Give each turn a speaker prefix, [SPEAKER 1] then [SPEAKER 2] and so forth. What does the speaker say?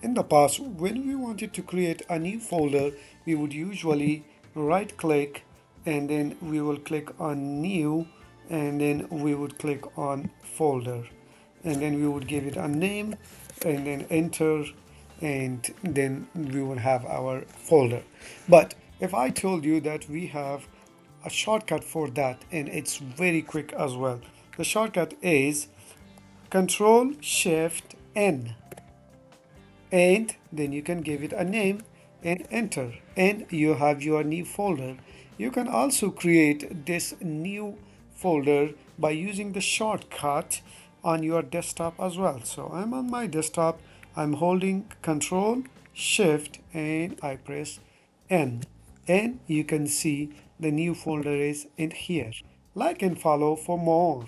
[SPEAKER 1] In the past, when we wanted to create a new folder, we would usually right click and then we will click on new and then we would click on folder and then we would give it a name and then enter and then we will have our folder. But if I told you that we have a shortcut for that and it's very quick as well, the shortcut is Control Shift N and then you can give it a name and enter and you have your new folder. You can also create this new folder by using the shortcut on your desktop as well. So I'm on my desktop, I'm holding Control Shift and I press N and you can see the new folder is in here. Like and follow for more.